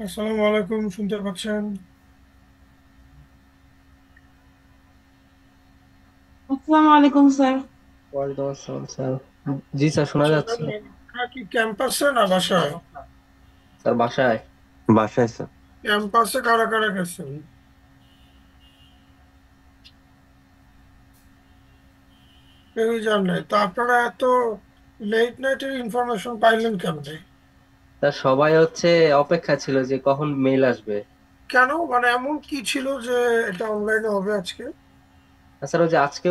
আসসালামু আলাইকুম, শুনতে পাচ্ছেন? আসসালামু আলাইকুম স্যার। ওয়ালাইকুম আসসালাম স্যার। জি স্যার, শোনা আচ্ছা, যাচ্ছে। আপনারা কি ক্যাম্পাসে না বাসায়? স্যার বাসায়। বাসায় স্যার। ক্যাম্পাসে কারা কারা গেছেন? কেউই জান নাই তো? আপনারা এত লেট নাইটের ইনফরমেশন পাইলেন কেমনে? স্যার সবাই অপেক্ষা ছিল যে কখন মেইল আসবে। কেন, মানে এমন কি ছিল যে এটা অনলাইনে হবে আজকে? আর স্যার আজকে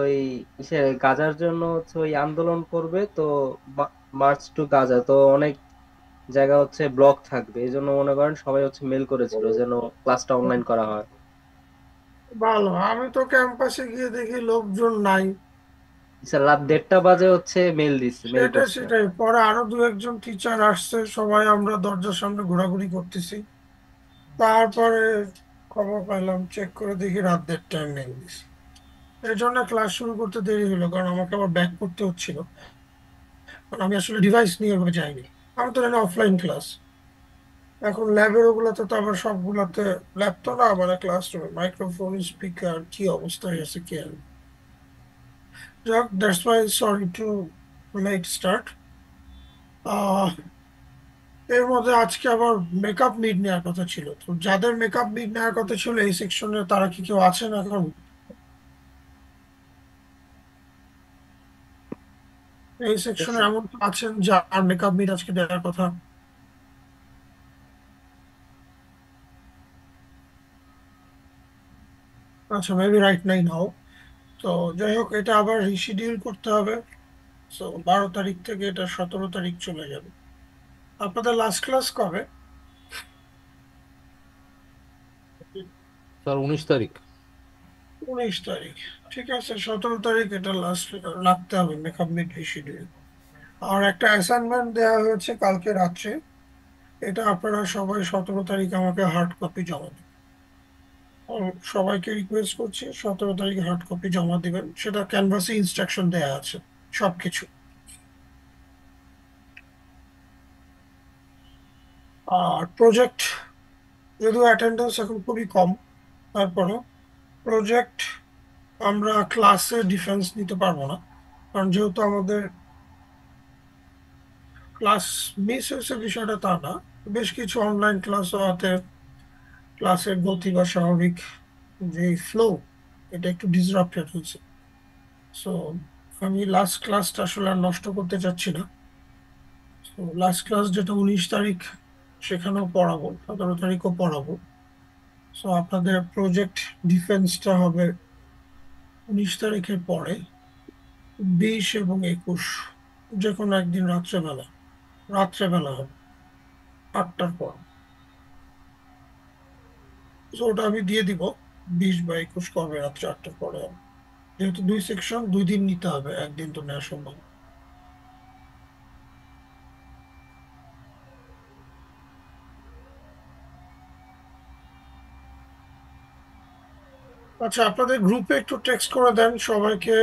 ওই গাজার জন্য ওই আন্দোলন করবে তো। মার্চ টু গাজা তো অনেক জায়গা ব্লক থাকবে, এই জন্য মনে করেন সবাই মেল করেছিল যেন ক্লাসটা অনলাইন করা হয়। ভালো, আমি তো ক্যাম্পাসে গিয়ে দেখি লোকজন নাই। স্যার রাত 1:30 বাজে মেল সেটাই করছে। সেটাই, পরে আরো দু একজন টিচার আসছে, সবাই আমরা দরজার সামনে ঘোরাঘুরি করতেছি। তারপরে খবর পাইলাম, চেক করে দেখি রাত 1:30 মেল দিছে। এই জন্য ক্লাস শুরু করতে দেরি হলো, কারণ আমাকে আবার ব্যাক করতে হচ্ছিল। কারণ আমি আসলে ডিভাইস নিয়ে ওভাবে যাইনি। আমি তো জানি অফলাইন ক্লাস। এখন ল্যাবের ওগুলোতে তো আবার সবগুলাতে ল্যাব তো না, মানে ক্লাসরুমে মাইক্রোফোন স্পিকার কি অবস্থায় আছে কে জানে। যাক, that's why sorry to late start. Ah এর মধ্যে আজকে আবার মেকআপ মিড নেওয়ার কথা ছিল, তো যাদের মেকআপ মিড নেওয়ার কথা ছিল এই সেকশনে, তারা কি কেউ আছেন এখন? এই সেকশনে এমন কেউ আছেন যার মেকআপ মিড আজকে দেওয়ার কথা? আচ্ছা, মেবি রাইট নাই নাও। তো যাই হোক, এটা আবার রিশিডিউল করতে হবে। তো 12 তারিখ থেকে এটা 17 তারিখ চলে যাবে। আপনাদের লাস্ট ক্লাস কবে? স্যার 19 তারিখ। 19 তারিখ। ঠিক আছে, 17 তারিখ এটা লাস্ট রাখতে হবে মেকআপ মিড রিশিডিউল। আর একটা অ্যাসাইনমেন্ট দেওয়া হয়েছে কালকে রাত্রে, এটা আপনারা সবাই 17 তারিখ আমাকে হার্ড কপি জমা দেবেন। সবাইকে রিকোয়েস্ট করছি 17 তারিখ হার্ড কপি জমা দিবেন, সেটা ক্যানভাসে ইনস্ট্রাকশন দেওয়া আছে সবকিছু। আর প্রজেক্ট, যদিও অ্যাটেন্ডেন্স এখন খুবই কম, তারপরও প্রজেক্ট আমরা ক্লাসে ডিফেন্স নিতে পারবো না, কারণ যেহেতু আমাদের ক্লাস মিস হয়েছে বিষয়টা তা না, বেশ কিছু অনলাইন ক্লাস হওয়াতে ক্লাসের গতি বা স্বাভাবিক যে ফ্লো, এটা একটু ডিসরাপ্টেড হয়েছে। সো আমি লাস্ট ক্লাসটা আসলে আর নষ্ট করতে চাচ্ছি না। তো লাস্ট ক্লাস যেটা 19 তারিখ, সেখানেও পড়াবো, 17 তারিখও পড়াবো। সো আপনাদের প্রজেক্ট ডিফেন্সটা হবে 19 তারিখের পরে, 20 এবং 21, যে কোনো একদিন রাত্রেবেলা। রাত্রেবেলা হবে 8টার পর। তো ওটা আমি দিয়ে দিব, 20 বা 21 করবে রাত্রে 8টার পরে হবে। যেহেতু দুই সেকশন, 2 দিন নিতে হবে, একদিন তো নেওয়া সম্ভব না। আচ্ছা, আপনাদের গ্রুপে একটু টেক্সট করে দেন সবাইকে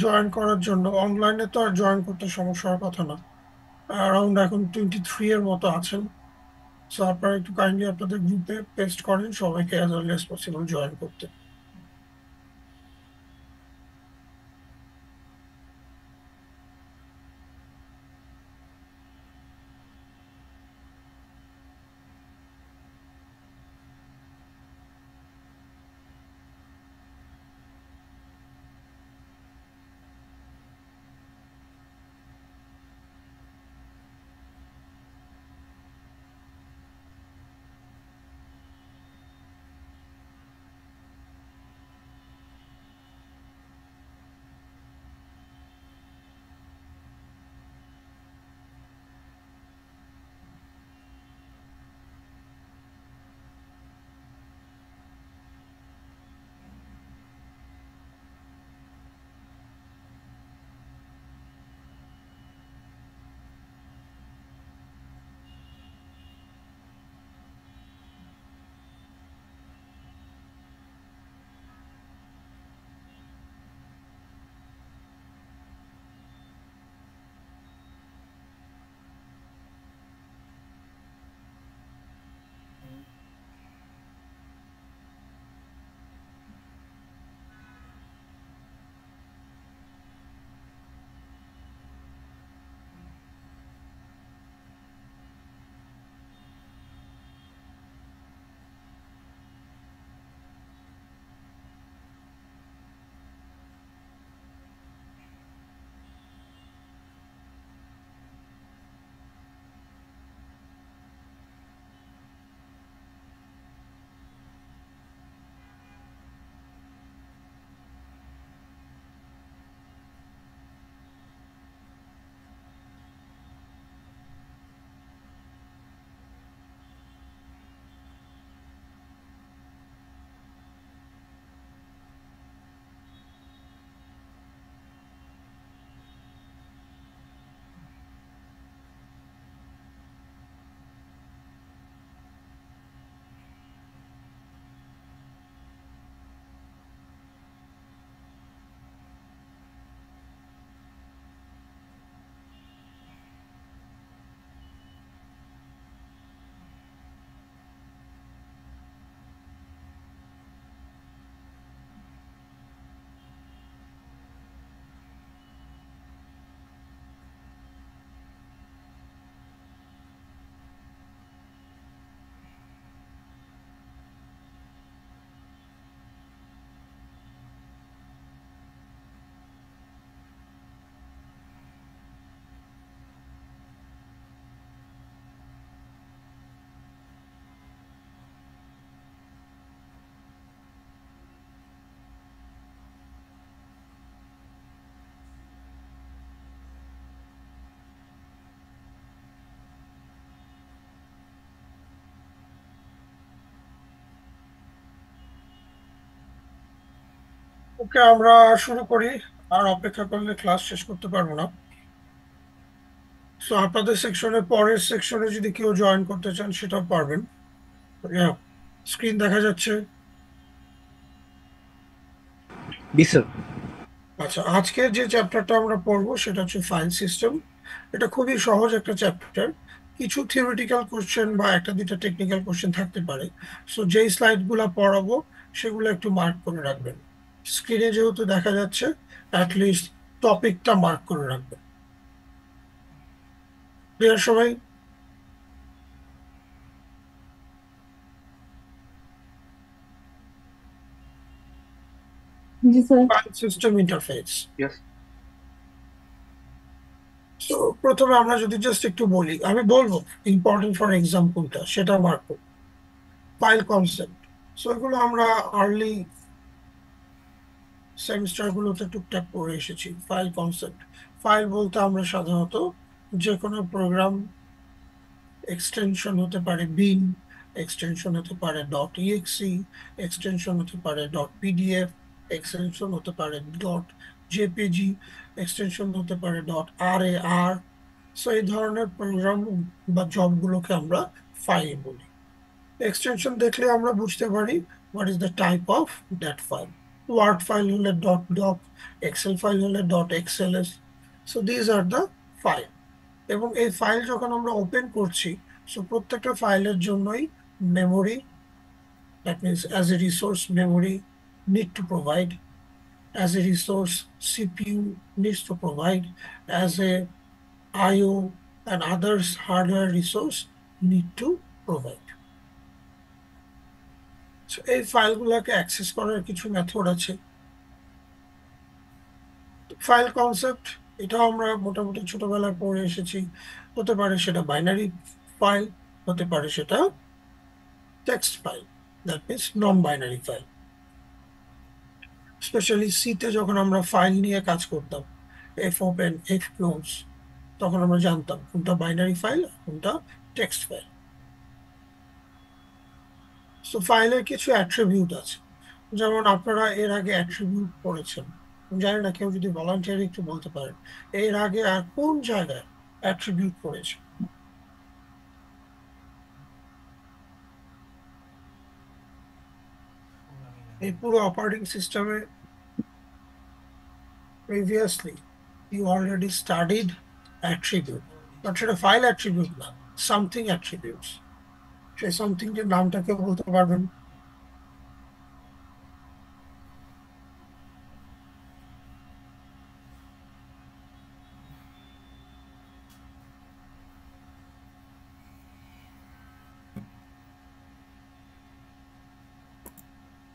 জয়েন করার জন্য। অনলাইনে তো আর জয়েন করতে সমস্যা হওয়ার কথা না। অ্যারাউন্ড এখন 23 এর মতো আছেন। সো আপনারা একটু কাইন্ডলি আপনাদের গ্রুপে পেস্ট করেন সবাইকে as early as possible join করতে। ওকে, আমরা শুরু করি। আর অপেক্ষা করলে ক্লাস শেষ করতে পারবো না। সো আপনাদের সেকশনে, পরের সেকশনে যদি কেউ জয়েন করতে চান সেটাও পারবেন। স্ক্রিন দেখা যাচ্ছে? জি স্যার। আচ্ছা, আজকের যে চ্যাপ্টারটা আমরা পড়বো সেটা হচ্ছে ফাইল সিস্টেম। এটা খুবই সহজ একটা চ্যাপ্টার। কিছু থিওরিটিক্যাল কোশ্চেন বা একটা দুইটা টেকনিক্যাল কোশ্চেন থাকতে পারে। সো যেই স্লাইড গুলা পড়াবো সেগুলো একটু মার্ক করে রাখবেন। স্ক্রিনে যেহেতু দেখা যাচ্ছে, অ্যাটলিস্ট টপিকটা মার্ক করে রাখবেন। ক্লিয়ার সবাই? জি sir. File system interface. Yes. তো প্রথমে আমরা যদি জাস্ট একটু বলি, আমি বলবো ইম্পর্টেন্ট ফর এক্সাম কোনটা সেটা মার্ক করব। File concept. সো এগুলো আমরা আর্লি সেমিস্টার গুলোতে টুকটাক পড়ে এসেছি। ফাইল কনসেপ্ট, ফাইল বলতে আমরা সাধারণত যে কোনো প্রোগ্রাম এক্সটেনশন হতে পারে বিন, এক্সটেনশন হতে পারে ডট ইএক্সি, এক্সটেনশন হতে পারে ডট পিডিএফ, এক্সটেনশন হতে পারে ডট জেপিজি, এক্সটেনশন হতে পারে ডট আর এ আর। সো এই ধরনের প্রোগ্রাম বা জবগুলোকে আমরা ফাইল বলি। এক্সটেনশন দেখলে আমরা বুঝতে পারি what is the type of that file. Word file হলে ডট ডক, এক্সেল ফাইল হলে dot XLS. So these are the file. এবং এই ফাইল যখন আমরা ওপেন করছি, সো প্রত্যেকটা ফাইলের জন্যই memory, that means as a resource memory need to provide, as a resource CPU needs to provide, as a IO and others hardware resource need to provide. So এই ফাইলগুলোকে access করার কিছু method আছে। File concept, এটাও আমরা মোটামুটি ছোটবেলায় পড়ে এসেছি। হতে পারে সেটা বাইনারি ফাইল, হতে পারে সেটা text file, that means non binary file. Specially সিতে যখন আমরা ফাইল নিয়ে কাজ করতাম, এফ ওপেন এফ ক্লোজ, তখন আমরা জানতাম কোনটা বাইনারি ফাইল কোনটা টেক্সট ফাইল। সো ফাইলের কিছু অ্যাট্রিবিউট আছে, যেমন আপনারা এর আগে অ্যাট্রিবিউট পড়েছেন। জানি না, কেউ যদি ভলান্টিয়ার একটু বলতে পারেন এর আগে আর কোন জায়গায় অ্যাট্রিবিউট পড়েছে? এই পুরো অপারেটিং সিস্টেমে previously you already studied attribute, but সেটা ফাইল অ্যাট্রিবিউট না, সামথিং অ্যাট্রিবিউটস। সেই সামথিংটির নামটা কেউ বলতে পারবেন?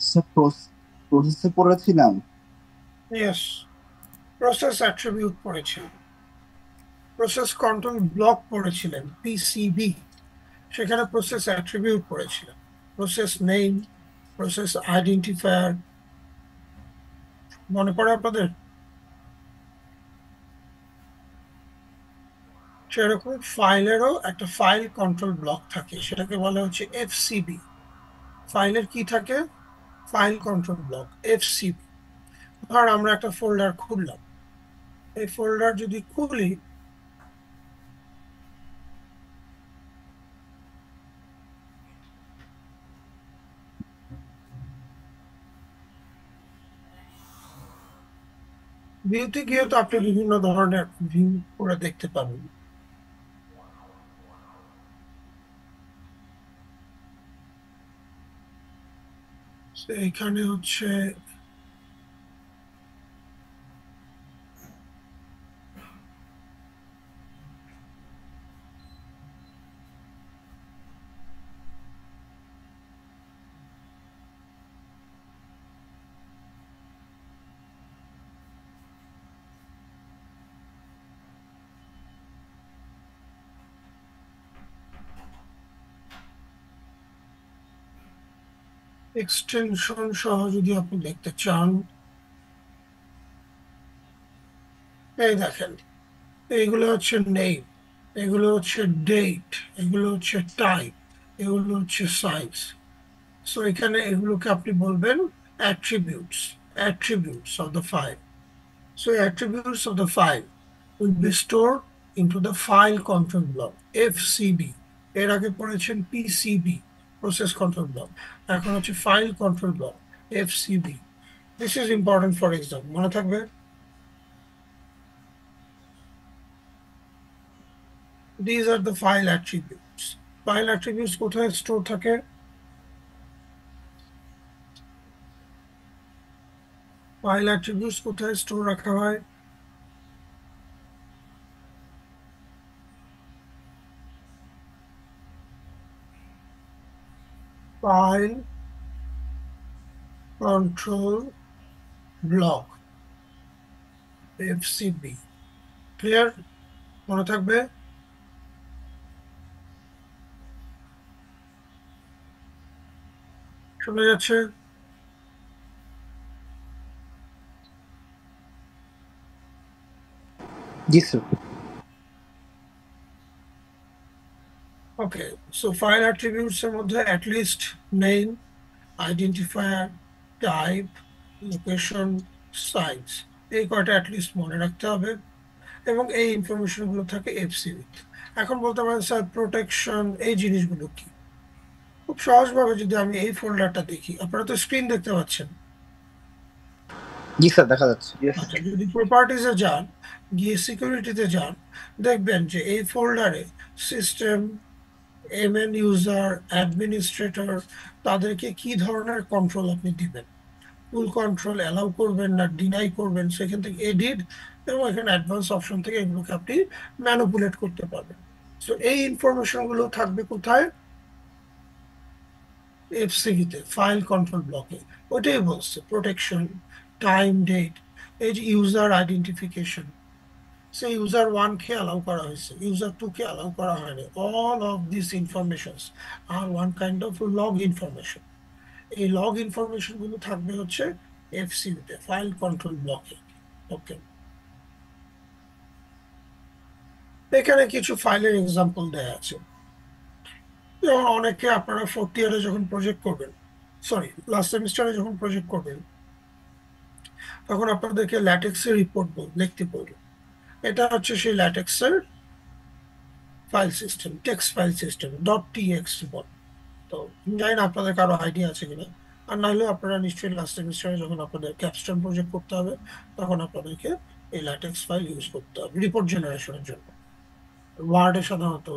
স্যার প্রসেসে পড়েছিলাম। ইয়েস, প্রসেস অ্যাট্রিবিউট পড়েছেন। প্রসেস কন্ট্রোল ব্লক পড়েছিলেন, পিসিবি। সেখানে প্রসেস অ্যাট্রিবিউট পড়েছিলেন, প্রসেস নেম, প্রসেস আইডেন্টিফায়ার। মনে পড়ে আপনাদের? সেরকম ফাইলেরও একটা ফাইল কন্ট্রোল ব্লক থাকে, সেটাকে বলা হচ্ছে এফসিবি। ফাইলের কি থাকে? File control block, FCB. ধর আমরা একটা ফোল্ডার খুললাম, এই ফোল্ডার যদি খুলি, ভিউতে গিয়ে তো আপনি বিভিন্ন ধরনের ভিউ করে দেখতে পাবেন। এখানে হচ্ছে এক্সটেনশন সহ যদি আপনি দেখতে চান, এই দেখেন, এইগুলো হচ্ছে নেম, এগুলো হচ্ছে ডেট, এগুলো হচ্ছে টাইপ, এগুলো হচ্ছে সাইজ। সো এখানে এগুলোকে আপনি বলবেন attributes. attributes of the file. So attributes of the file will be stored into the file control block, FCB. এর আগে পড়েছেন PCB, process control block. এখন হচ্ছে file control block, FCB. This is important for exam. মনে থাকবে? These are the file attributes. File attributes কোথায় store থাকে? File attributes কোথায় স্টোর রাখা হয়? File control block, FCB. Clear? মনে থাকবে? শোনা যাচ্ছে? জি sir. Okay, so file attributes এর মধ্যে at least name, identifier, type, location, size, এই কয়টা at least মনে রাখতে হবে এবং এই ইনফরমেশন গুলো থাকে FCB। এখন বলতে পারেন স্যার প্রোটেকশন এই জিনিসগুলো কি? খুব সহজভাবে যদি আমি এই ফোল্ডারটা দেখি, আপনারা তো স্ক্রিন দেখতে পাচ্ছেন। জি স্যার, দেখা যাচ্ছে। আচ্ছা, যদি প্রপার্টিজে যান, গিয়ে সিকিউরিটিতে যান, দেখবেন যে এই ফোল্ডারে সিস্টেম, MN ইউজার, অ্যাডমিনিস্ট্রেটর, তাদেরকে কি ধরনের কন্ট্রোল আপনি দিবেন, ফুল কন্ট্রোল অ্যালাউ করবেন না ডিনাই করবেন, সেখান থেকে এডিট এবং এখানে অ্যাডভান্স অপশন থেকে এগুলোকে আপনি ম্যানিপুলেট করতে পারবেন। সো এই ইনফরমেশনগুলো থাকবে কোথায়? FCB-তে, ফাইল কন্ট্রোল ব্লকে। ওইটাই বলছে প্রোটেকশন, টাইম, ডেট, এই যে ইউজার আইডেন্টিফিকেশন, সে ইউজার 1 কে অ্যালাউ করা হয়েছে, ইউজার 2 কে অ্যালাউ করা হয়নি। All of this informations are one kind of log information. এই লগ ইনফরমেশন গুলো থাকবে হচ্ছে FCB-তে, ফাইল কন্ট্রোল ব্লকে। ওকে, এখানে কিছু ফাইলের এক্সাম্পল দেয়া আছে। যেমন অনেকে আপনারা 4th ইয়ারে যখন প্রজেক্ট করবেন, সরি লাস্ট সেমিস্টারে যখন প্রজেক্ট করবেন, তখন আপনাদেরকে ল্যাটেক্সের রিপোর্ট লিখতে পড়বে। এটা হচ্ছে সেই ল্যাটেক্সের file system, text file system, .txt বল। তো জানি না আপনাদের কারো আইডিয়া আছে কিনা, আর নাহলে আপনারা নিশ্চয়ই লাস্ট সেমিস্টারে যখন আপনাদের ক্যাপস্টোন প্রজেক্ট করতে হবে, তখন আপনাদেরকে এই ল্যাটেক্স ফাইল ইউজ করতে হবে রিপোর্ট জেনারেশনের জন্য। ওয়ার্ডে সাধারণত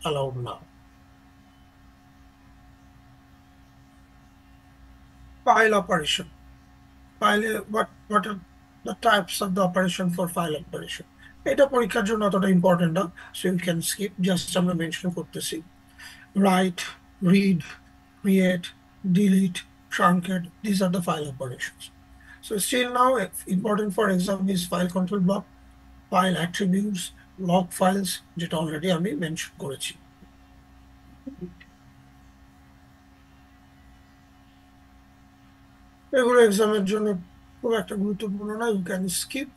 অ্যালাউড না। File operation. File, what are the types of the operation for file operation? এটা পরীক্ষার জন্য অতটা ইম্পর্টেন্ট না, so you can skip, just আমরা মেনশন করতেছি। Write, read, create, delete, truncate, this are the file operations. So still now important for exam is file control block, file attributes, log files, যেটা already আমি mention করেছি। এগুলো এক্সামের জন্য খুব একটা গুরুত্বপূর্ণ না, ইউ ক্যান স্কিপ।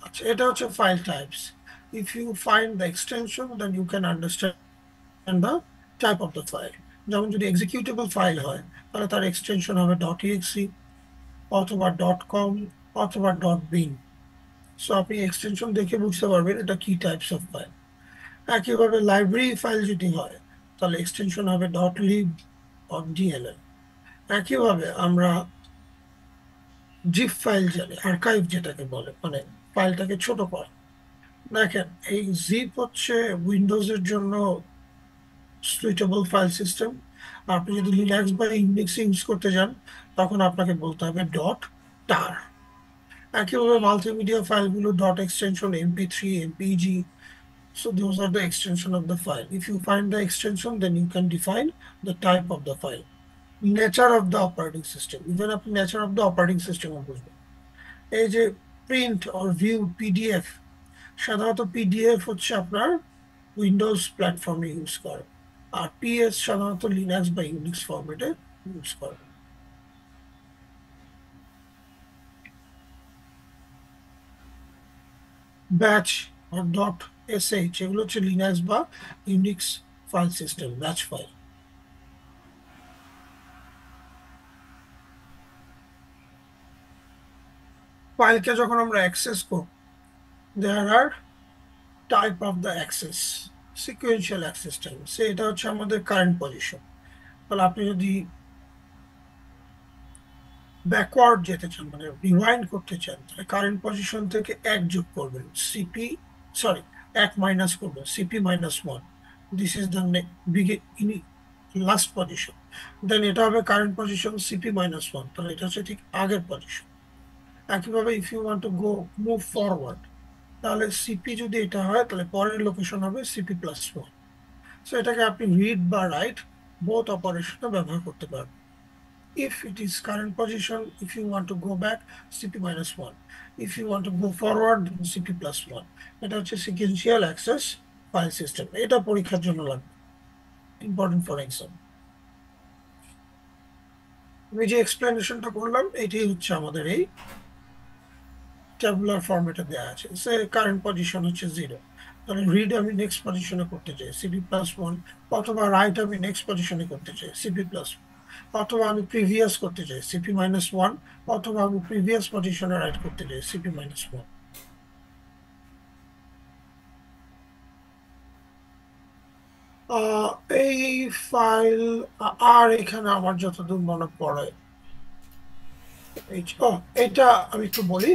আচ্ছা, এটা হচ্ছে file types. If you find the extension then you can understand the type of the file. যেমন যদি এক্সিকিউটেবল ফাইল হয়, তাহলে তার এক্সটেনশন হবে .exe অথবা .com অথবা .bin। সো আপনি এক্সটেনশন দেখে বুঝতে পারবেন এটা কি টাইপস অফ ফাইল। একইভাবে লাইব্রেরি ফাইল যদি হয়, তাহলে এক্সটেনশন হবে .lib .dll। একইভাবে আমরা জিপ ফাইল জানি, আর্কাইভ যেটাকে বলে, মানে ফাইলটাকে ছোট করা। দেখেন, এই জিপ হচ্ছে উইন্ডোজের জন্য সুইটেবল ফাইল সিস্টেম। আপনি যদি লিনাক্স বা ইউনিক্স ইউজ করতে যান, তখন আপনাকে বলতে হবে .tar। একইভাবে মাল্টিমিডিয়া ফাইলগুলো .extension, MP3, MPG, so those are the extension of the file. If you find the extension, then you can define the type of the file. Nature of the operating system, even আপনি nature of the operating system বুঝবেন। এই যে print or view PDF, সাধারণত PDF হচ্ছে আপনার Windows প্ল্যাটফর্মে use করে, আর PS সাধারণত লিনাক্স বা ইউনিক্স ফরম্যাটে ইউজ করে। ব্যাচ আর .sh এগুলো হচ্ছে লিনাক্স বা Unix file system, batch file. ফাইলকে যখন আমরা অ্যাক্সেস করব, there are type of the access, sequential access type. এটা হচ্ছে আমাদের কারেন্ট পজিশন। তাহলে আপনি যদি ব্যাকওয়ার্ড যেতে চান, মানে রিওয়াইন্ড করতে চান, তাহলে কারেন্ট পজিশন থেকে 1 যোগ করবেন, সিপি সরি 1 মাইনাস করবেন, CP -1। This is the last position. Then এটা হবে কারেন্ট পজিশন সিপি -1, তাহলে এটা হচ্ছে ঠিক আগের পজিশন। একইভাবে if you want to go move forward, তাহলে সিপি যদি এটা হয় তাহলে পরের লোকেশন হবে সিপি +1। সো এটাকে আপনি রিড বা রাইট বোথ অপারেশনে ব্যবহার করতে পারবেন। If it is current position, if you want to go back, CP -1. If you want to go forward, CP +1. এটা হচ্ছে sequential access file system। এটা পরীক্ষার জন্য লাগবে, ইম্পর্টেন্ট ফর এক্সাম। আমি যে এক্সপ্লেনেশনটা করলাম এটাই হচ্ছে আমাদের এই ট্যাবুলার ফরম্যাটে দেওয়া আছে। কারেন্ট পজিশন হচ্ছে 0, তাহলে রিড আমি নেক্সট পজিশনে করতে চাই সিপি +1, অথবা রাইট আমি নেক্সট পজিশনে করতে চাই সিপি +1, অথবা আমি প্রিভিয়াস করতে চাই সিপি -1, অথবা আমি প্রিভিয়াস পজিশনে রাইট করতে চাই সিপি -1। এই ফাইল আর এখানে আমার যতদূর মনে পড়ে এটা আমি একটু বলি,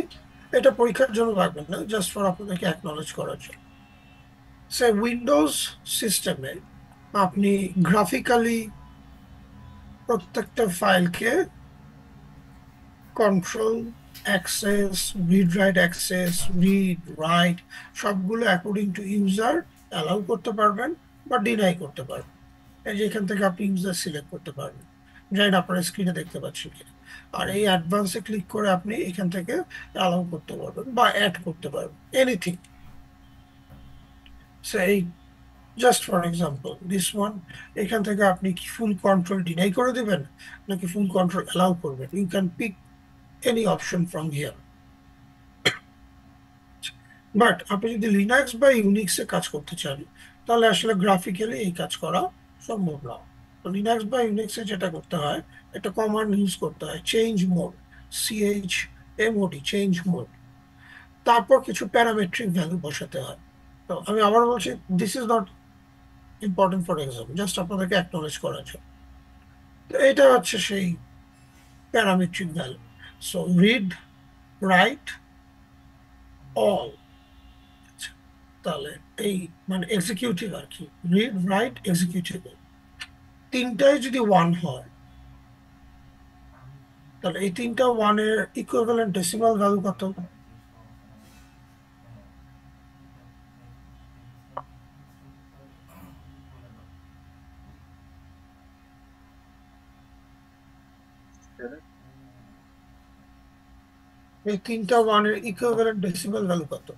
এটা পরীক্ষার জন্য লাগবে না, জাস্ট ফর আপনাদেরকে অ্যাকনলেজ করার জন্য। উইন্ডোজ সিস্টেমে আপনি গ্রাফিক্যালি প্রত্যেকটা ফাইলকে control access, read write access, read write সবগুলো অ্যাকর্ডিং টু ইউজার অ্যালাউ করতে পারবেন বা ডিনাই করতে পারবেন। এই যে এখান থেকে আপনি ইউজার সিলেক্ট করতে পারবেন, জানি না আপনারা স্ক্রিনে দেখতে পাচ্ছেন কিনা। আর এই অ্যাডভান্সে ক্লিক করে আপনি এখান থেকে অ্যালাউ করতে পারবেন বা অ্যাড করতে পারবেন এনিথিং। এই just for example this one, এখান থেকে আপনি কি ফুল কন্ট্রোল ডিনাই করে দিবেন নাকি ফুল কন্ট্রোল অ্যালাউ করবেন, you can pick any option from here. But আপনি যদি লিনাক্স বা ইউনিক্সে কাজ করতে চান তাহলে আসলে গ্রাফিক্যালি এই কাজ করা সম্ভব না। তো লিনাক্স বা ইউনিক্সে যেটা করতে হয়, একটা কমান্ড ইউজ করতে হয়, change mode, CHMOD, change mode. তারপর কিছু প্যারামেট্রিক ভ্যালু বসাতে হয়। তো আমি আবার বলছি, this is not important for exam, just আপনাদেরকে অ্যাকনলেজ করার জন্য। তো এটা হচ্ছে সেই parametric value. So read write all, তাহলে এই মানে এক্সিকিউটিভ আর কি, রিড রাইট এক্সিকিউটিভ, তিনটাই যদি 1 হয় তাহলে এই তিনটা 1-এর ইকুইভ্যালেন্ট ডেসিমাল ভ্যালু কত? এই তিনটা 1-এর ইকুইভ্যালেন্ট ডেসিমাল ভ্যালু কত?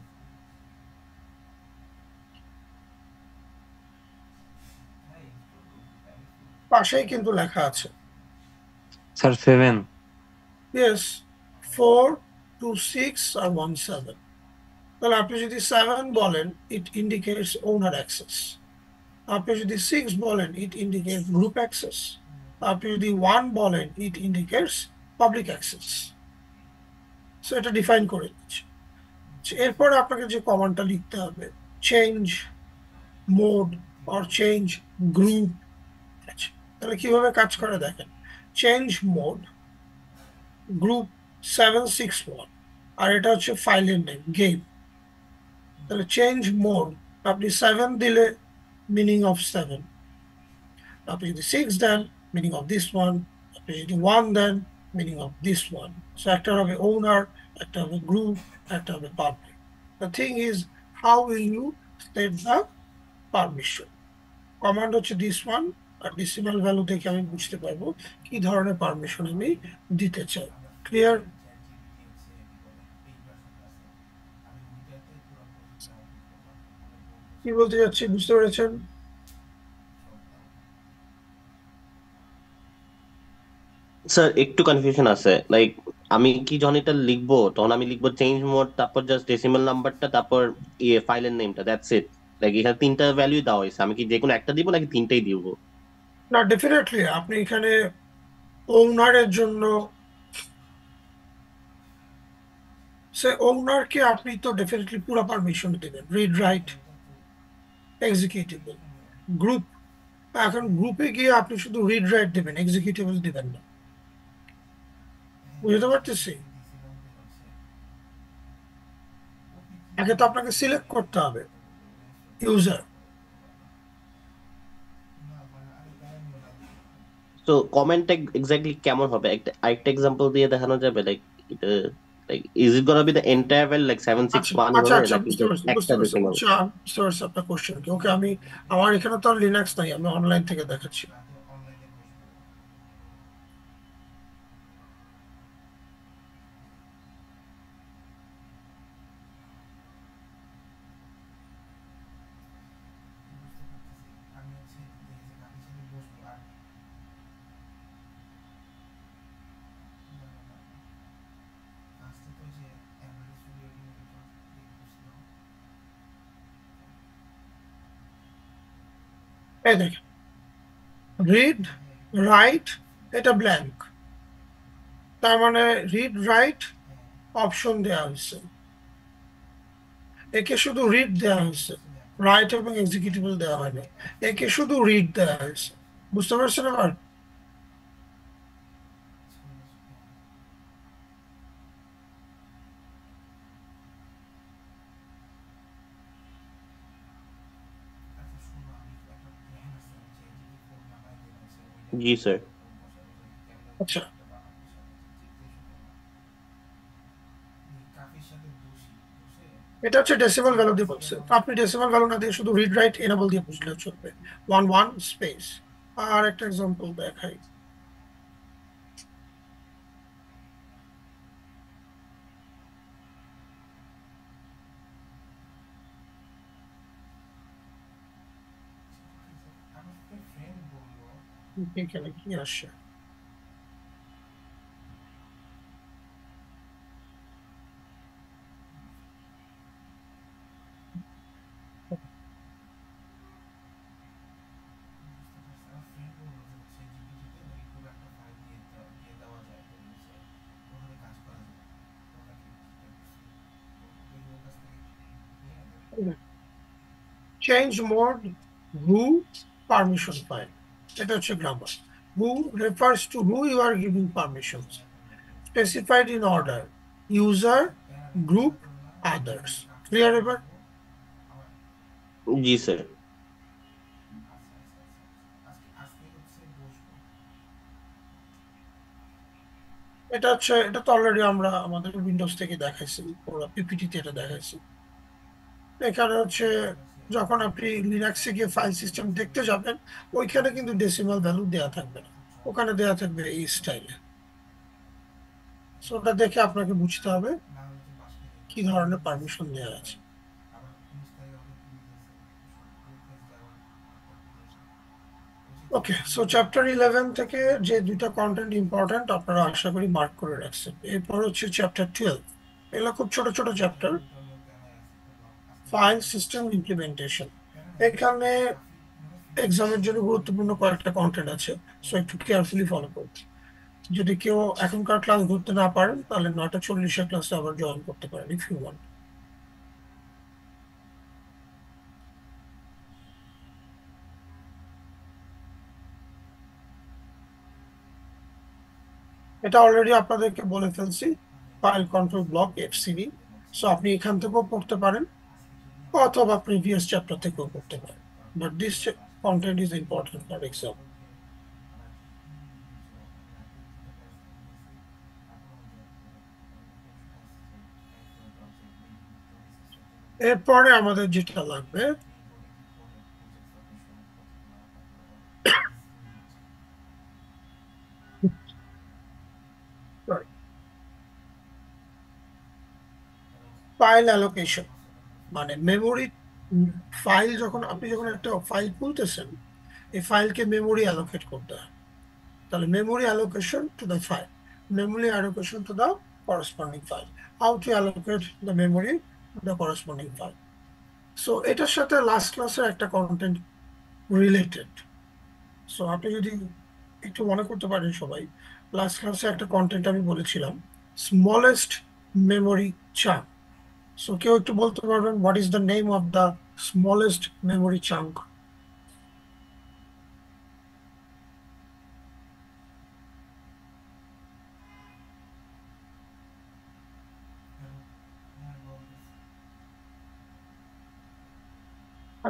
পাশেই কিন্তু লেখা আছে। স্যার 7। ইয়েস, 4, 2, 6 আর 1, 7। তাহলে আপনি যদি 7 বলেন ইট ইন্ডিকেটস ওনার অ্যাক্সেস, আপনি যদি 6 বলেন ইট ইন্ডিকেটস গ্রুপ অ্যাক্সেস, আপনি যদি 1 বলেন ইট ইন্ডিকেটস পাবলিক অ্যাক্সেস। সো এটা ডিফাইন করে দিচ্ছি। এরপর আপনাকে যে কমান্ডটা লিখতে হবে, change mode or change group. তাহলে কিভাবে কাজ করে দেখেন, চেঞ্জ মোড গ্রুপ 761, আর এটা হচ্ছে ফাইলের নেম গেম। তাহলে চেঞ্জ মোড আপনি 7 দিলে মিনিং অফ 7, আপনি যদি 6 দেন মিনিং অফ দিস ওয়ান, আপনি যদি 1 দেন meaning of this one. So একটা হবে ওনার, একটা হবে গ্রুপ, একটা হবে public. The thing is how will you set the permission. Command হচ্ছে দিস ওয়ান, আর ডেসিমাল ভ্যালু দেখে আমি বুঝতে পারবো কি ধরনের পারমিশন আমি দিতে চাই। ক্লিয়ার? কি বলতে যাচ্ছি বুঝতে পেরেছেন? স্যার একটু কনফিউশন আছে, লাইক আমি কি যখন এটা লিখবো তখন আমি লিখবো চেঞ্জ মোড, তারপর জাস্ট ডেসিমাল নাম্বারটা, তারপর ফাইলের নেমটা, দ্যাটস ইট? লাইক এখানে তিনটা ভ্যালু দেওয়া হয়েছে, আমি কি যে কোনো একটা দিব নাকি তিনটাই দিব? না, ডেফিনেটলি আপনি এখানে ওনারের জন্য সে ওনারকে আপনি তো ডেফিনেটলি পুরো পারমিশন দেবেন, রিড রাইট এক্সিকিউটেবল। গ্রুপ, এখন গ্রুপে গিয়ে আপনি শুধু রিড রাইট দেবেন, এক্সিকিউটেবল দিবেন না। বুঝতে পারতেছি? আগে তো আপনাকে সিলেক্ট করতে হবে ইউজার। তো কমেন্টটা এক্স্যাক্টলি কেমন হবে, একটা আরেকটা এক্সাম্পল দিয়ে দেখানো যাবে? Like is it gonna be the entire value like 761 আচ্ছা এভাবে, আচ্ছা, নাকি বুঝতে পারছি একটা ডেসিমাল? বুঝতে পারছি আপনার কোশ্চেন কি। ওকে, আমি আমার এখানে তো লিনাক্স নাই, আমি অনলাইন থেকে দেখাচ্ছি। এই দেখেন, রিড রাইট এটা ব্ল্যাঙ্ক, তার মানে রিড রাইট অপশন দেওয়া হয়েছে, একে শুধু রিড দেওয়া হয়েছে, রাইট এবং এক্সিকিউটেবল দেওয়া হয়নি, একে শুধু রিড দেওয়া হয়েছে। বুঝতে পারছেন এবার? জি স্যার। আচ্ছা, এটা হচ্ছে ডেসিমাল ভ্যালু দিয়ে বলছে, তো আপনি ডেসিমাল ভ্যালু না দিয়ে শুধু রিড রাইট এনেবল দিয়ে বুঝলে চলবে, 1 স্পেস। আর একটা এক্সাম্পল দেখাই। এখানে কি আসে? Change mode who permission file, এটা হচ্ছে grammar. Who refers to who you are giving permissions, specified in order, user, group, others. Clear এবার? জি স্যার। এটা হচ্ছে, এটা তো অলরেডি আমরা আমাদের উইন্ডোজ থেকে দেখাইছি, পুরো পিপিটিতে এটা দেখাইছি। এখানে হচ্ছে যখন আপনি লিনাক্সে গিয়ে ফাইল সিস্টেম দেখতে যাবেন, ওইখানে কিন্তু ডেসিমাল ভ্যালু দেওয়া থাকবে না, ওখানে দেওয়া থাকবে এই স্টাইলে। সো ওটা দেখে আপনাকে বুঝতে হবে কি ধরনের পারমিশন দেওয়া আছে। ওকে, সো চ্যাপ্টার 11 থেকে যে দুইটা কন্টেন্ট ইম্পর্টেন্ট আপনারা আশা করি মার্ক করে রাখছেন। এরপর হচ্ছে চ্যাপ্টার 12, এগুলো খুব ছোট ছোট চ্যাপ্টার। ফাইল সিস্টেম ইমপ্লিমেন্টেশন, এখানে এক্সামের জন্য গুরুত্বপূর্ণ কয়েকটা কন্টেন্ট আছে, সো একটু কেয়ারফুলি ফলো করতে। যদি কেউ এখনকার ক্লাস ধরতে না পারেন তাহলে 9:40 ক্লাসে আবার জয়েন করতে পারেন ইফ ইউ ওয়ান্ট। এটা অলরেডি আপনাদেরকে বলে ফেলছি, file control block FCB. So আপনি এখান থেকেও পড়তে পারেন অথবা প্রিভিয়াস চ্যাপ্টার থেকেও পড়তে পারেন, but this content is important for exam. এরপরে আমাদের যেটা লাগবে ফাইল অ্যালোকেশন, মানে মেমোরি ফাইল, যখন আপনি যখন একটা ফাইল খুলতেছেন, এই ফাইলকে মেমোরি অ্যালোকেট করতে হয়। তাহলে memory allocation to the file, memory allocation to the corresponding file, how to allocate the memory to the corresponding file. So এটার সাথে লাস্ট ক্লাসের একটা কন্টেন্ট রিলেটেড। সো আপনি যদি একটু মনে করতে পারেন সবাই, লাস্ট ক্লাসে একটা কন্টেন্ট আমি বলেছিলাম, স্মলেস্ট memory chunk. So কেউ একটু বলতে পারবেন what is the name of the smallest memory chunk?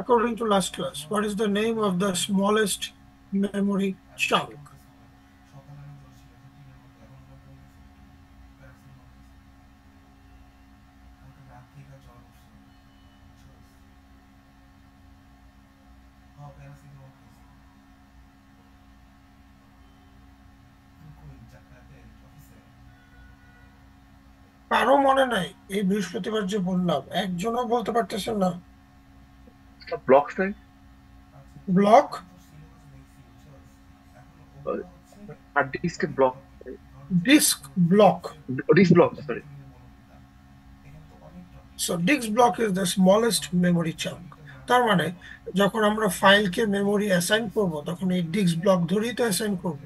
According to last class, what is the name of the smallest memory chunk? কারো মনে নাই এই বৃহস্পতিবার যে বললাম, একজনও বলতে পারতেছেন না। Block type block hard disk block disk block. Disk block sorry So disk block is the smallest memory chunk. তার মানে যখন আমরা ফাইলকে মেমোরি অ্যাসাইন করব তখন এই ডিস্ক ব্লক ধরেই তো অ্যাসাইন করব,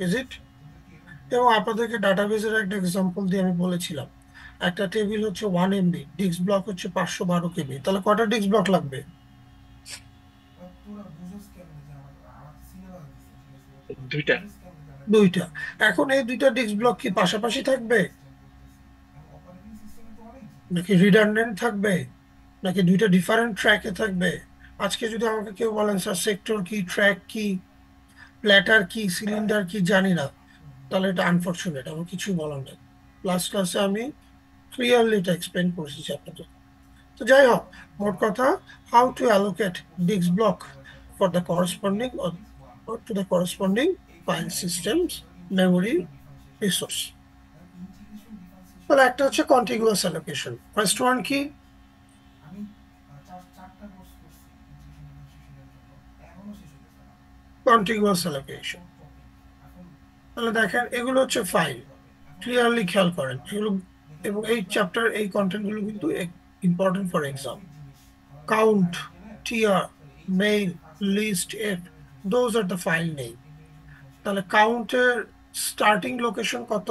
ইজ ইট? এবং আপনাদেরকে ডাটাবেজের একটা এক্সাম্পল দিয়ে আমি বলেছিলাম একটা টেবিল হচ্ছে 1 MB, ডিস্ক ব্লক হচ্ছে 512 KB, তাহলে কটা ডিস্ক ব্লক লাগবে? দুইটা। এখন এই দুইটা ডিস্ক ব্লক কি পাশাপাশি থাকবে নাকি রিডান্ডেন্ট থাকবে নাকি দুইটা ডিফারেন্ট ট্র্যাকে থাকবে? আজকে যদি আমাকে কেউ বলেন স্যার সেক্টর কি, ট্র্যাক কি, প্ল্যাটার কি, সিলিন্ডার কি জানি না, তাহলে এটা আনফরচুনেট, আমার কিছুই বলার নেই। লাস্ট ক্লাসে আমি ক্লিয়ারলি এটা এক্সপ্লেন করেছি আপনাদের। তো যাই হোক, মোট কথা, how to allocate disk block for the corresponding or to the corresponding file systems memory resource. তাহলে একটা হচ্ছে কন্টিগুয়াস অ্যালোকেশন। ফার্স্ট ওয়ান কি? Contiguous allocation. তাহলে দেখেন এগুলো হচ্ছে ফাইল, ক্লিয়ারলি খেয়াল করেন এগুলো, এবং এই চ্যাপ্টার এই কন্টেন্টগুলো কিন্তু important for exam. Count, TR, mail, list, F, those are the file name. তাহলে কাউন্টের স্টার্টিং লোকেশন কত?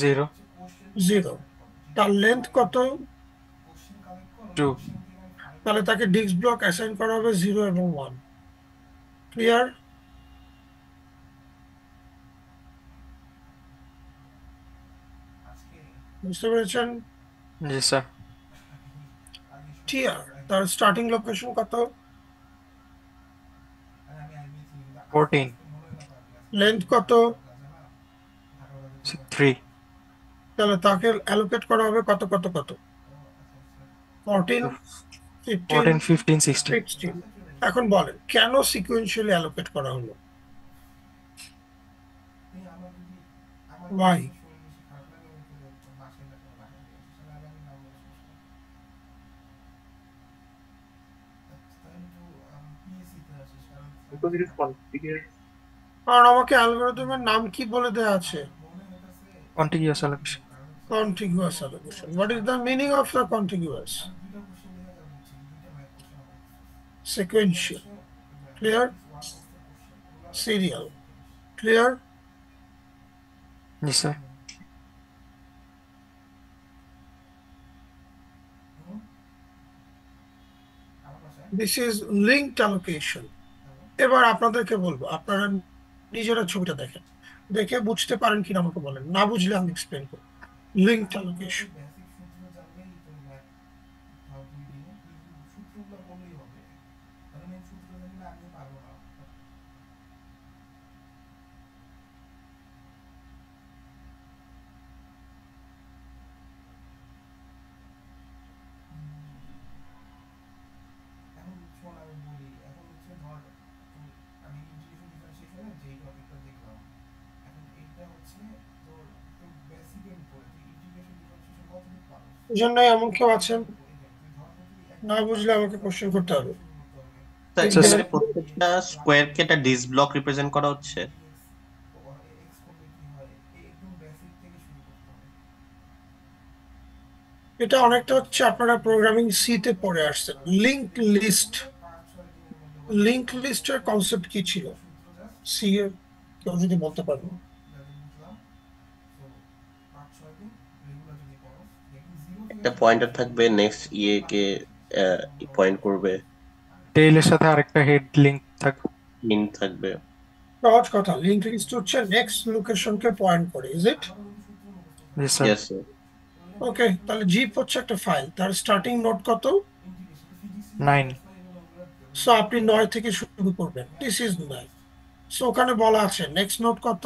0 0। তার লেন্থ কত? 2 তাহলে তাকে ডিস্ক ব্লক অ্যাসাইন করা হবে 0 এবং 1। ক্লিয়ার? বুঝতে পেরেছেন? জি স্যার টিআর তার স্টার্টিং লোকেশন কত? 14 লেন্থ কত? 3 তাহলে তাকে অ্যালোকেট করা হবে কত কত কত? 14, 15, 14 15 16 16। এখন বলেন কেন সিকোয়েন্সিয়ালি অ্যালোকেট করা হলো? Why? because it is configured কারণ আমাকে অ্যালগরিদমের নাম কি বলে দেওয়া আছে? contiguous allocation Contiguous allocation. What is the meaning of the contiguous? Sequential. Clear? Serial. Clear? G sir This is linked allocation. এবার আপনাদেরকে বলবো, আপনারা নিজেরা ছবিটা দেখেন, দেখে বুঝতে পারেন কিনা আমাকে বলেন, না বুঝলে আমি এক্সপ্লেন করব। Linked allocation. এই জন্যই এমন কেউ আছেন না বুঝলে আমাকে কোশ্চেন করতে হবে। এখানে প্রত্যেকটা স্কোয়ারকে একটা ডিস্ক ব্লক রিপ্রেজেন্ট করা হচ্ছে। এটা অনেকটা হচ্ছে আপনারা প্রোগ্রামিং সি তে পড়ে আসছেন, লিংক লিস্ট। লিংক লিস্টের কনসেপ্ট কি ছিল সি এর, কেউ যদি বলতে পারবেন? একটা পয়েন্টার থাকবে, নেক্সট ইয়ে কে পয়েন্ট করবে, টেইলের সাথে আরেকটা হেড লিংক থাকবে। মিন থাকবে। সহজ কথা, লিঙ্ক লিস্ট হচ্ছে নেক্সট লোকেশনকে পয়েন্ট করে, ইজ ইট? জি স্যার। Yes sir. ওকে, তাহলে জিপ হচ্ছে একটা ফাইল, তার স্টার্টিং নোড কত? 9। সো আপনি 9 থেকে শুরু করবেন, দিস ইজ 9। সো ওখানে বলা আছে নেক্সট নোড কত?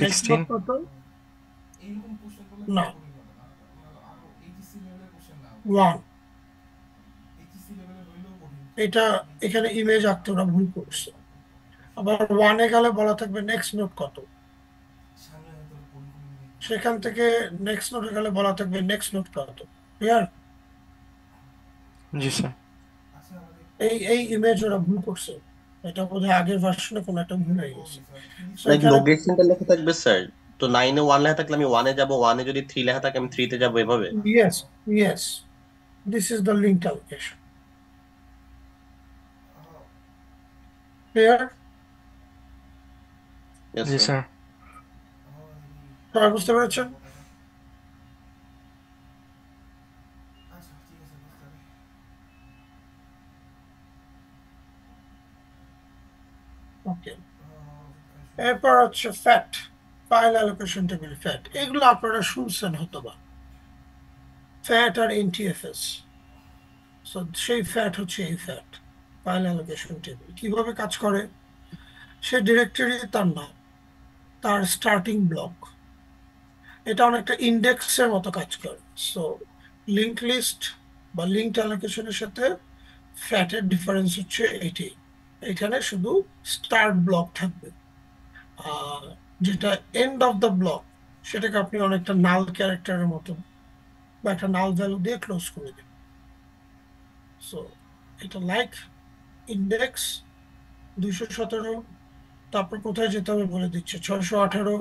নেক্সট 16। নোড কত? না, 1। এটা এখানে ইমেজ আঁকতে ওরা ভুল করছে। আবার 1-এ গেলে বলা থাকবে নেক্সট নোড কত, সেখান থেকে নেক্সট নোডে গেলে বলা থাকবে নেক্সট নোড কত। ক্লিয়ার? জি স্যার। এই ইমেজ ওরা ভুল করছে, এটা বোধহয় আগের ভার্সনে কোনো একটা ভুল হয়ে গেছে। So লাইক এখানে লোকেশনটা লেখা থাকবে স্যার, তো 9-এ 1 লেখা থাকলে আমি 1-এ যাব, 1-এ যদি 3 লেখা থাকে আমি 3-তে যাব, এভাবে। yes, yes, this is the linked allocation. Clear? Yes, G sir. Sir. সবাই বুঝতে পেরেছেন? ওকে, এরপর হচ্ছে fat, file allocation table fat. এগুলো আপনারা শুনছেন হয়তো বা, ফ্যাট আর এনটিএফএস। সো সেই ফ্যাট হচ্ছে এই ফ্যাট, ফাইল অ্যালোকেশন টেবিল। কিভাবে কাজ করে? সে ডিরেক্টরি তার নাম, তার স্টার্টিং ব্লক, এটা অনেকটা ইন্ডেক্সের মতো কাজ করে। সো লিঙ্ক লিস্ট বা লিঙ্কড অ্যালোকেশনের সাথে ফ্যাটের ডিফারেন্স হচ্ছে এটি, এখানে শুধু স্টার্ট ব্লক থাকবে, আর যেটা এন্ড অফ দ্য ব্লক সেটাকে আপনি অনেকটা নাল ক্যারেক্টারের মতো বা একটা নাল ভ্যালু দিয়ে ক্লোজ করে দেবেন। সো এটা লাইক ইন্ডেক্স 217, তারপর কোথায় যেতে হবে বলে দিচ্ছে 618,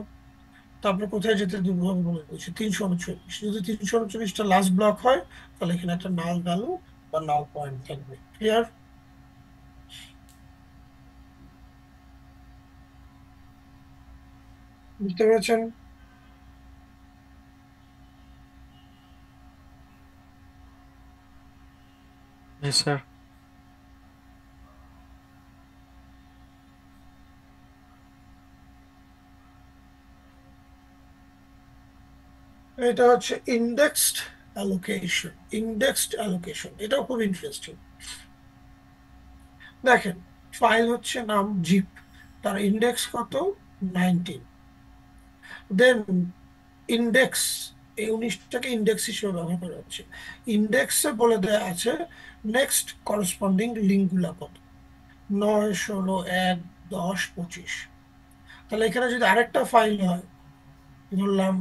তারপর কোথায় যেতে হবে বলে দিচ্ছে 339। যদি 339টা লাস্ট ব্লক হয় তাহলে এখানে একটা নাল ভ্যালু বা নাল পয়েন্ট থাকবে। ক্লিয়ার? বুঝতে পেরেছেন? জি স্যার। এটা হচ্ছে ইন্ডেক্সড অ্যালোকেশন। ইন্ডেক্সড অ্যালোকেশন এটাও খুব ইন্টারেস্টিং। দেখেন, ফাইল হচ্ছে নাম জিপ, তার ইন্ডেক্স কত? 19। দেন ইন্ডেক্স, এই 19টাকে ইন্ডেক্স হিসেবে ব্যবহার করা হচ্ছে। ইন্ডেক্সে বলে দেওয়া আছে নেক্সট করসপন্ডিং লিঙ্কগুলা কত, 9, 16, 1, 10, 25। তাহলে এখানে যদি আরেকটা ফাইল হয়, ধরলাম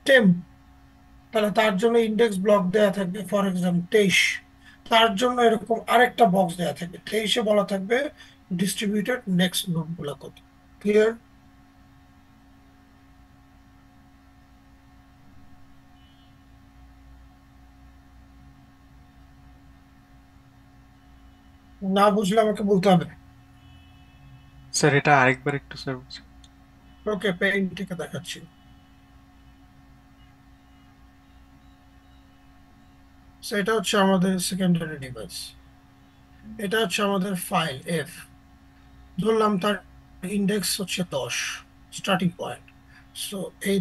টেম্প, তাহলে তার জন্য ইন্ডেক্স ব্লক দেয়া থাকবে ফর এক্সাম্পল 23, তার জন্য এরকম আরেকটা বক্স দেয়া থাকবে 23-এ বলা থাকবে ডিস্ট্রিবিউটেড নেক্সট নোড গুলা কত। ক্লিয়ার? না বুঝলে আমাকে বলতে হবে। স্যার এটা আরেকবার একটু স্যার বলছি। ওকে, পেইন্টিকে দেখাচ্ছি। সেটা হচ্ছে আমাদের সেকেন্ডারি ডিভাইস, এটা হচ্ছে আমাদের ফাইল এফ, ধরলাম তার ইন্ডেক্স হচ্ছে 10, স্টার্টিং পয়েন্ট। সো এই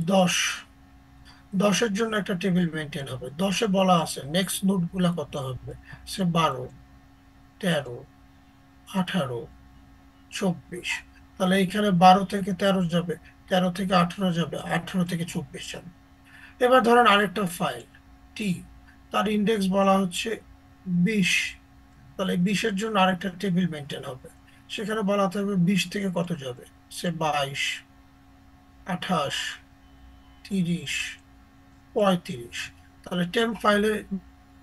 10-এর জন্য একটা টেবিল মেনটেন হবে। 10-এ বলা আছে নেক্সট নোড গুলা কত হবে, সে 12, 13, 18, 24। তাহলে এখানে 12 থেকে 13 যাবে, 13 থেকে 18 যাবে, 18 থেকে 24 যাবে। এবার ধরেন আরেকটা ফাইল টি, তার ইন্ডেক্স বলা হচ্ছে 20, তাহলে 20-এর জন্য আরেকটা টেবিল মেনটেন হবে, সেখানে বলা থাকবে 20 থেকে কত যাবে, সে 22, 28, 30, 35। তাহলে টেম্প ফাইলে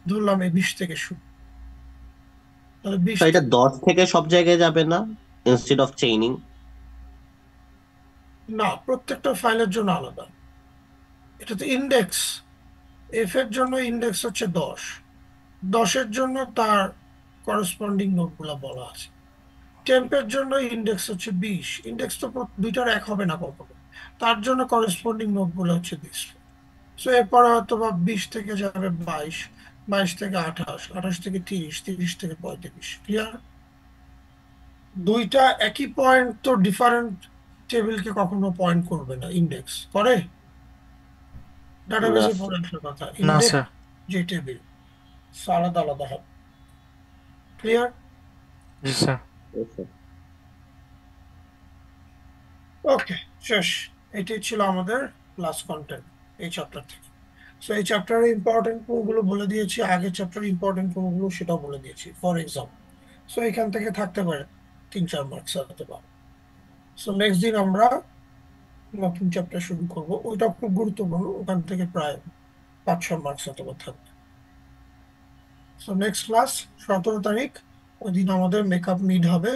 ধরলাম এই 20 থেকে শুরু, তাহলে 20 তো এটা 10 থেকে সব জায়গায় যাবে না, ইনস্টেড অফ চেইনিং? না, প্রত্যেকটা ফাইলের জন্য আলাদা। এটা তো ইন্ডেক্স, এফ এর জন্য ইন্ডেক্স হচ্ছে 10, 10-এর জন্য তার করসপন্ডিং নোডগুলো বলা আছে। টেম্পের জন্য ইন্ডেক্স হচ্ছে 20, ইন্ডেক্স তো দুইটার এক হবে না কখনো, তার জন্য করেসপন্ডিং নোটগুলো হচ্ছে দিস। সো এরপরে হয়তো বা 20 থেকে যাবে 22, 22 থেকে 28, 28 থেকে 30, 30 থেকে 35। ক্লিয়ার? দুইটা একই পয়েন্ট তো ডিফারেন্ট টেবিলকে কখনো পয়েন্ট করবে না, ইন্ডেক্স করে ডাটাবেসে পড়ে একটা কথা, না ইন্ডেক্স স্যার। যে টেবিল আলাদা আলাদা হবে। ক্লিয়ার? জি স্যার। ওকে, শেষ। এটাই ছিল আমাদের ক্লাস কন্টেন্ট এই চ্যাপ্টার থেকে। সো এই চ্যাপ্টারের ইম্পর্টেন্ট কোনগুলো বলে দিয়েছি, আগের চ্যাপ্টারের ইম্পর্টেন্ট কোনগুলো সেটাও বলে দিয়েছি ফর এক্সাম্পল। সো এখান থেকে থাকতে পারে 3-4 মার্কস হতে পারে। সো নেক্সট দিন আমরা নতুন চ্যাপ্টার শুরু করব, ওইটা খুব গুরুত্বপূর্ণ, ওখান থেকে প্রায় 5-6 মার্কস হতে থাকবে। সো নেক্সট ক্লাস 17 তারিখ, ওই দিন আমাদের মেকআপ মিড হবে,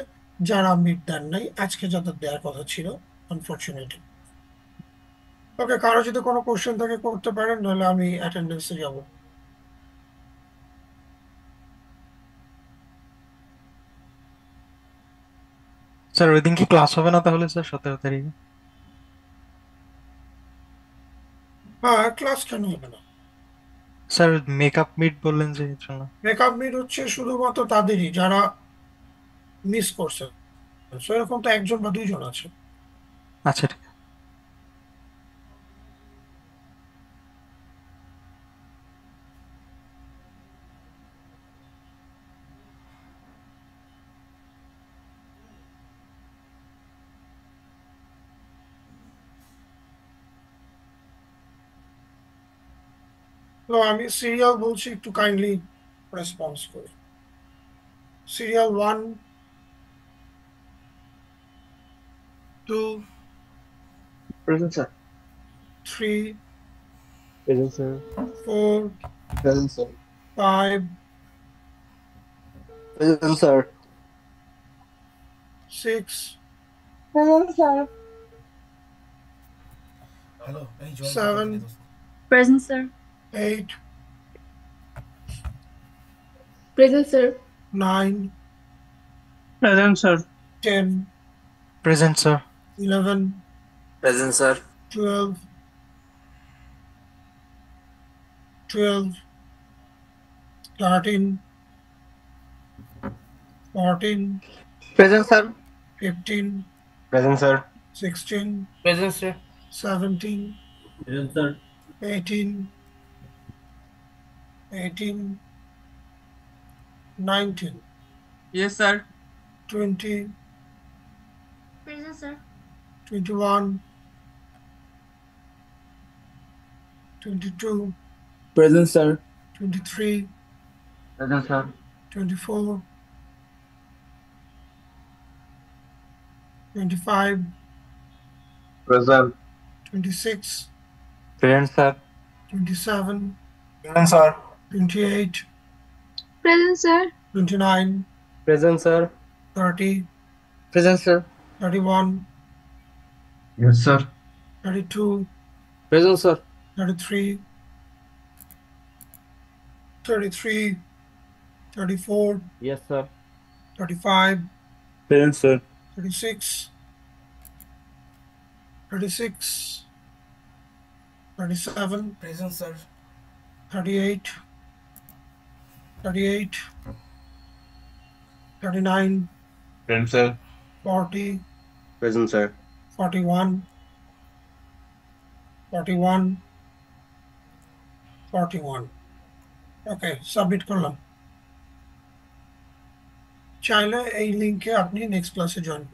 যারা মিড দেন নাই আজকে যাদের দেওয়ার কথা ছিল আনফরচুনেটলি। ওকে, কারো যদি কোনো কোশ্চেন থাকে করতে পারেন, নাহলে আমি অ্যাটেন্ডেন্সে যাব। স্যার ওই দিন কি ক্লাস হবে না তাহলে স্যার 17 তারিখে? হ্যাঁ, ক্লাস কেন হবে না? স্যার মেকআপ মিট বললেন যে এর জন্য। মেকআপ মিড হচ্ছে শুধুমাত্র তাদেরই যারা মিস করছে। সো এরকম তো 1 জন বা 2 জন আছে। আচ্ছা ঠিক আছে। তো আমি সিরিয়াল বলছি, একটু কাইন্ডলি রেসপন্স করি। Serial 1, 2, Present, sir. 3, present sir. 4, present sir. 5, present sir. 6, Present, sir. Hello, এই join 7, Present, sir. 8, Present, sir. 9, Present, sir. 10, present sir. 11, present sir. 12, 13, 14, present sir. 15, present sir. 16, present sir. 17, present sir. 18, 19, yes sir. 20, Present, sir. 21, 22, present sir. 23, present sir. 24, 25, Present. 26, present sir. 27, present sir. 28, Present, sir. 29, present sir. 30, present sir. 31, Yes, sir. 32, present sir. 33, 33, 34, yes sir. 35, present sir. 36, 36, 37, present sir. 38, 38, 39, Present, sir. 40, Present, sir. 41, 41, 41. ওকে, submit করলাম। চাইলে এই লিঙ্কে আপনি next ক্লাসে join